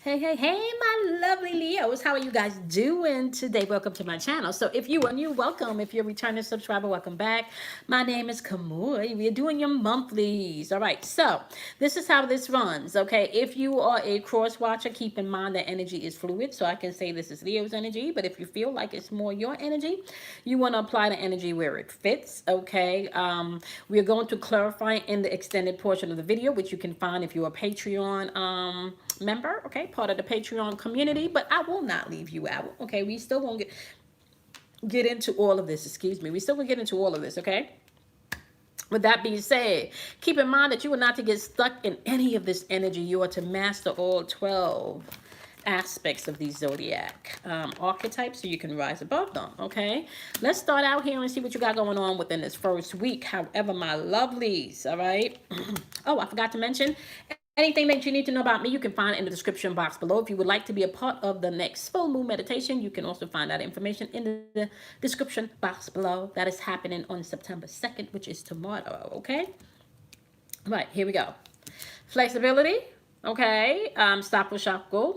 Hey, my lovely Leos. How are you guys doing today? Welcome to my channel. So if you are new, welcome. If you're a returning subscriber, welcome back. My name is Kamui. We're doing your monthlies. All right, so this is how this runs, okay? If you are a cross watcher, keep in mind that energy is fluid. So I can say this is Leo's energy, but if you feel like it's more your energy, you want to apply the energy where it fits, okay? We're going to clarify in the extended portion of the video, which you can find if you're a Patreon member, okay, part of the Patreon community, but I will not leave you out, okay? We still won't get into all of this, excuse me. We still gonna get into all of this, okay? With that being said, keep in mind that you are not to get stuck in any of this energy. You are to master all 12 aspects of these zodiac archetypes so you can rise above them, okay? Let's start out here and see what you got going on within this first week. However, my lovelies, all right? Oh, I forgot to mention, anything that you need to know about me, you can find in the description box below. If you would like to be a part of the next full moon meditation, you can also find that information in the description box below. That is happening on September 2nd, which is tomorrow, okay? All right, here we go. Flexibility, okay? Stop with chakra.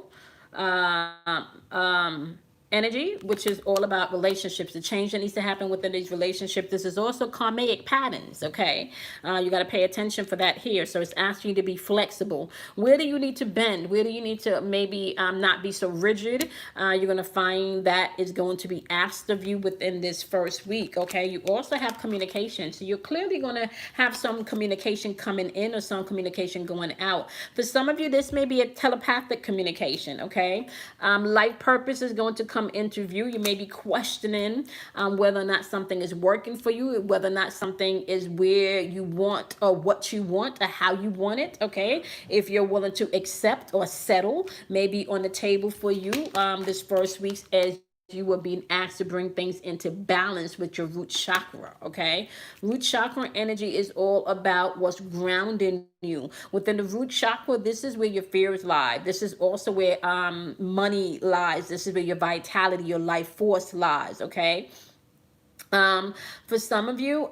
Energy, which is all about relationships, the change that needs to happen within these relationships. This is also karmic patterns, okay? You got to pay attention for that here. So it's asking you to be flexible. Where do you need to bend? Where do you need to maybe not be so rigid? You're going to find that is going to be asked of you within this first week, okay? You also have communication. So you're clearly going to have some communication coming in or some communication going out. For some of you, this may be a telepathic communication, okay? Life purpose is going to come into view. You may be questioning whether or not something is working for you, whether or not something is where you want or what you want or how you want it, okay? If you're willing to accept or settle, maybe on the table for you this first week as you were being asked to bring things into balance with your root chakra, okay? Root chakra energy is all about what's grounding you. Within the root chakra, this is where your fears lie. This is also where money lies. This is where your vitality, your life force lies, okay? For some of you,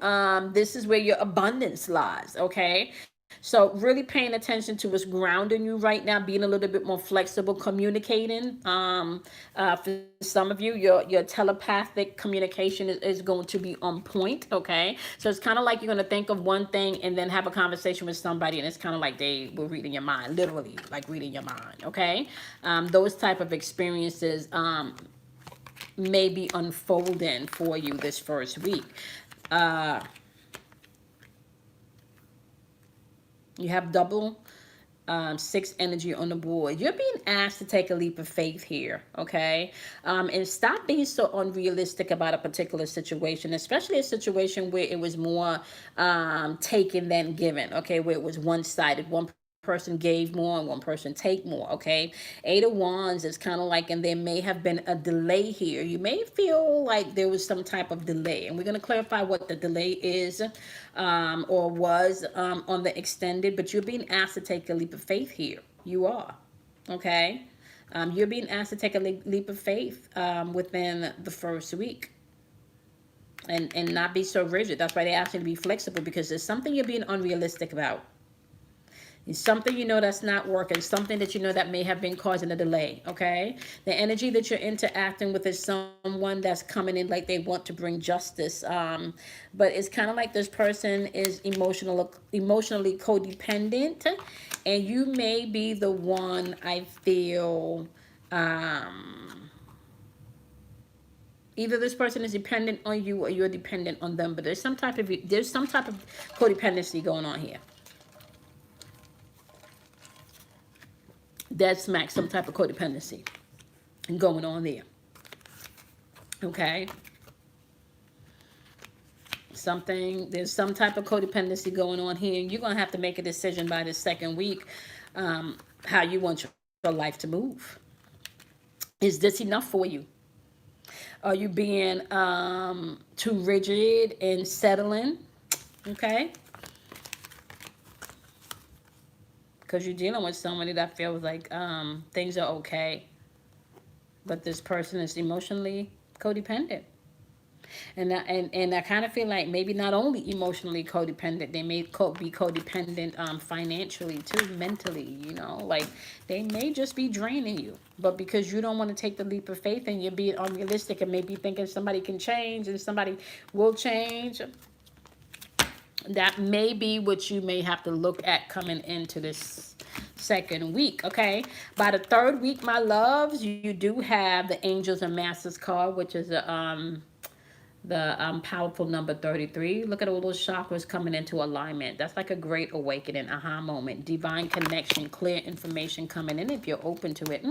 this is where your abundance lies, okay? So really paying attention to what's grounding you right now, being a little bit more flexible, communicating. For some of you, your telepathic communication is going to be on point, okay? So it's kind of like you're going to think of one thing and then have a conversation with somebody, and it's kind of like they were reading your mind, literally, like reading your mind, okay? Those type of experiences may be unfolding for you this first week. You have double six energy on the board. You're being asked to take a leap of faith here, okay? And stop being so unrealistic about a particular situation, especially a situation where it was more taken than given, okay? Where it was one-sided, one person gave more and one person take more, okay? Eight of Wands is kind of like, and there may have been a delay here. You may feel like there was some type of delay, and we're going to clarify what the delay is or was on the extended, but you're being asked to take a leap of faith here. You are, okay? You're being asked to take a leap of faith within the first week. And not be so rigid. That's why they ask you to be flexible, because there's something you're being unrealistic about. It's something you know that's not working, something that you know that may have been causing a delay, okay? The energy that you're interacting with is someone that's coming in like they want to bring justice. But it's kind of like this person is emotionally codependent, and you may be the one, I feel, either this person is dependent on you or you're dependent on them, but there's some type of codependency going on here. Dead smack, some type of codependency going on there, okay? There's some type of codependency going on here, and you're going to have to make a decision by the second week how you want your life to move. Is this enough for you? Are you being too rigid and settling, okay? Because you're dealing with somebody that feels like things are okay, but this person is emotionally codependent. And I kind of feel like maybe not only emotionally codependent, they may be codependent financially too, mentally, you know, like they may just be draining you. But because you don't want to take the leap of faith and you're being unrealistic and maybe thinking somebody can change and somebody will change, that may be what you may have to look at coming into this second week. Okay, by the third week, my loves, you do have the Angels and Masters card, which is the powerful number 33. Look at all those chakras coming into alignment. That's like a great awakening, aha moment, divine connection, clear information coming in if you're open to it.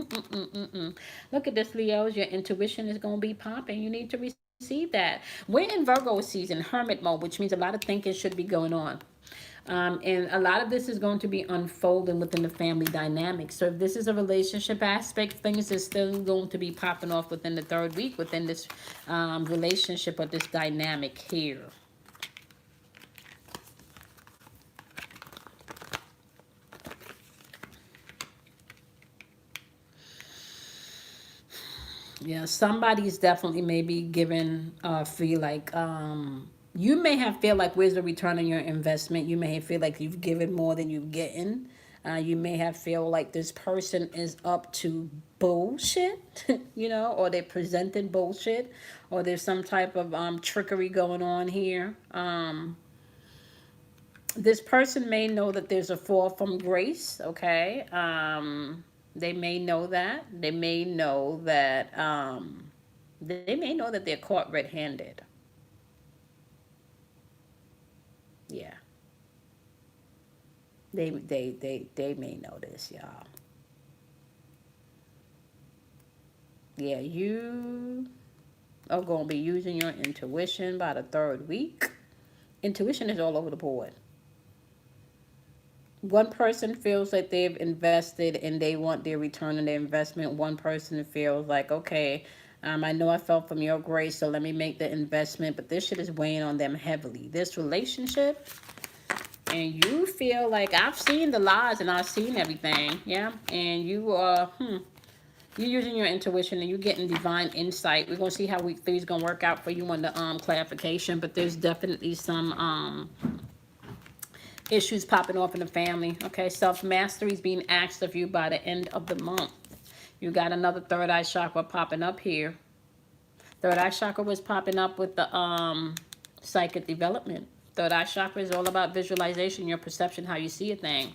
Look at this, Leos. Your intuition is going to be popping. You need to receive that. We're in Virgo season, hermit mode, which means a lot of thinking should be going on. And a lot of this is going to be unfolding within the family dynamic. So if this is a relationship aspect, things are still going to be popping off within the third week within this relationship or this dynamic here. Yeah, somebody's definitely maybe given feel like you may have feel like where's the return on your investment. You may feel like you've given more than you've gotten. You may have feel like this person is up to bullshit, you know, or they're presenting bullshit, or there's some type of trickery going on here. This person may know that there's a fall from grace, okay? They may know that. They may know that they're caught red-handed. Yeah. They may know this, y'all. Yeah, you are going to be using your intuition by the third week. Intuition is all over the board. One person feels like they've invested and they want their return on their investment. One person feels like, okay, I know I fell from your grace, so let me make the investment. But this shit is weighing on them heavily. This relationship, and you feel like I've seen the lies and I've seen everything, yeah. And you are, you're using your intuition and you're getting divine insight. We're gonna see how week 3 is gonna work out for you on the clarification. But there's definitely some issues popping off in the family. Okay, self-mastery is being asked of you by the end of the month. You got another third eye chakra popping up here. Third eye chakra was popping up with the psychic development. Third eye chakra is all about visualization, your perception, how you see a thing.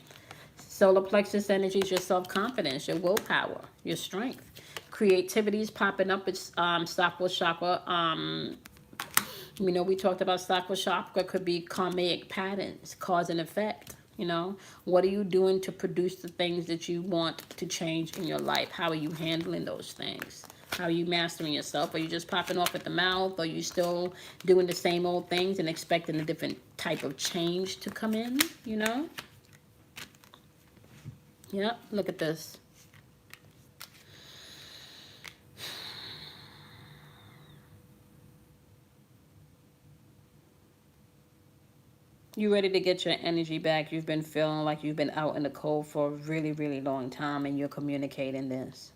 Solar plexus energy is your self-confidence, your willpower, your strength. Creativity is popping up. It's sacral chakra. You know, we talked about sacral chakra could be karmic patterns, cause and effect. You know, what are you doing to produce the things that you want to change in your life? How are you handling those things? How are you mastering yourself? Are you just popping off at the mouth? Are you still doing the same old things and expecting a different type of change to come in? You know? Yep, look at this. You ready to get your energy back. You've been feeling like you've been out in the cold for a really, really long time, and you're communicating this.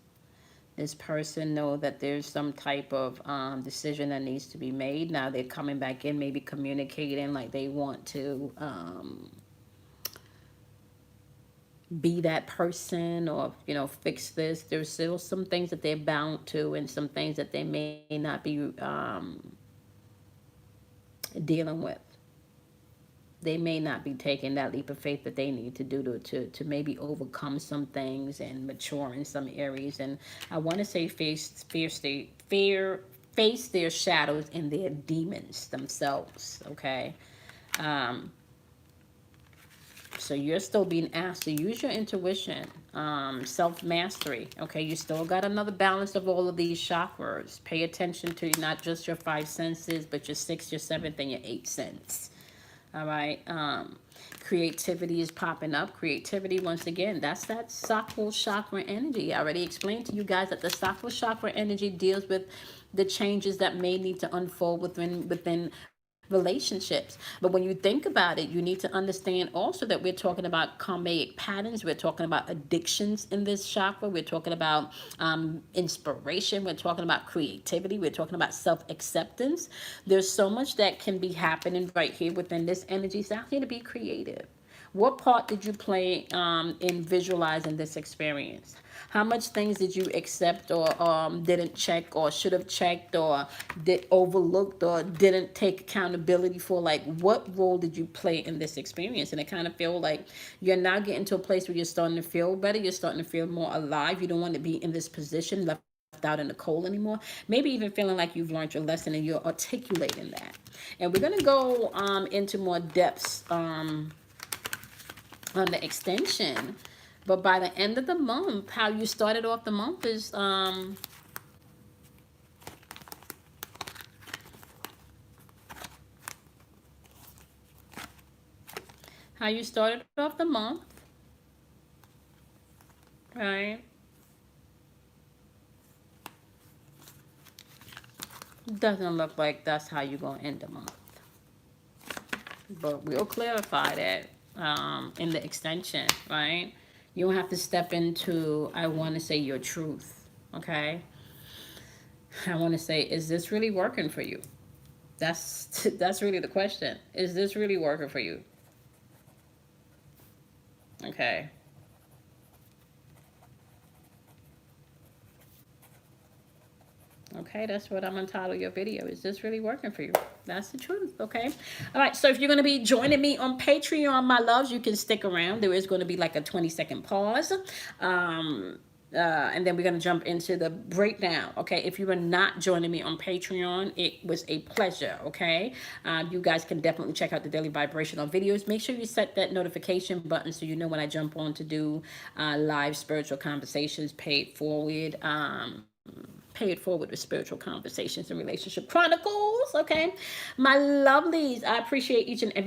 This person know that there's some type of decision that needs to be made. Now they're coming back in, maybe communicating like they want to be that person or, you know, fix this. There's still some things that they're bound to and some things that they may not be dealing with. They may not be taking that leap of faith that they need to do to maybe overcome some things and mature in some areas. And I want to say face their shadows and their demons themselves. Okay. So you're still being asked to use your intuition, self-mastery. Okay, you still got another balance of all of these chakras. Pay attention to not just your 5 senses, but your 6th, your 7th, and your 8th sense. All right. Creativity is popping up. Creativity, once again, that's that sacral chakra energy. I already explained to you guys that the sacral chakra energy deals with the changes that may need to unfold within relationships. But when you think about it, you need to understand also that we're talking about karmic patterns. We're talking about addictions in this chakra. We're talking about inspiration. We're talking about creativity. We're talking about self-acceptance. There's so much that can be happening right here within this energy. So I need to be creative. What part did you play in visualizing this experience? How much things did you accept or didn't check or should have checked or did overlooked or didn't take accountability for? Like, what role did you play in this experience? And I kind of feel like you're now getting to a place where you're starting to feel better. You're starting to feel more alive. You don't want to be in this position left out in the cold anymore. Maybe even feeling like you've learned your lesson and you're articulating that. And we're going to go into more depths on the extension, but by the end of the month, how you started off the month is how you started off the month, right? Doesn't look like that's how you're gonna end the month, but we'll clarify that in the extension, right? You don't have to step into, I want to say, your truth, okay? I want to say, is this really working for you? That's really the question. Is this really working for you? Okay. Okay, that's what I'm gonna title your video. Is this really working for you? That's the truth, okay? All right, so if you're gonna be joining me on Patreon, my loves, you can stick around. There is gonna be like a 20-second pause. And then we're gonna jump into the breakdown, okay? If you are not joining me on Patreon, it was a pleasure, okay? You guys can definitely check out the daily vibrational videos. Make sure you set that notification button so you know when I jump on to do live spiritual conversations, paid forward, pay it forward with spiritual conversations and relationship chronicles, okay? My lovelies, I appreciate each and every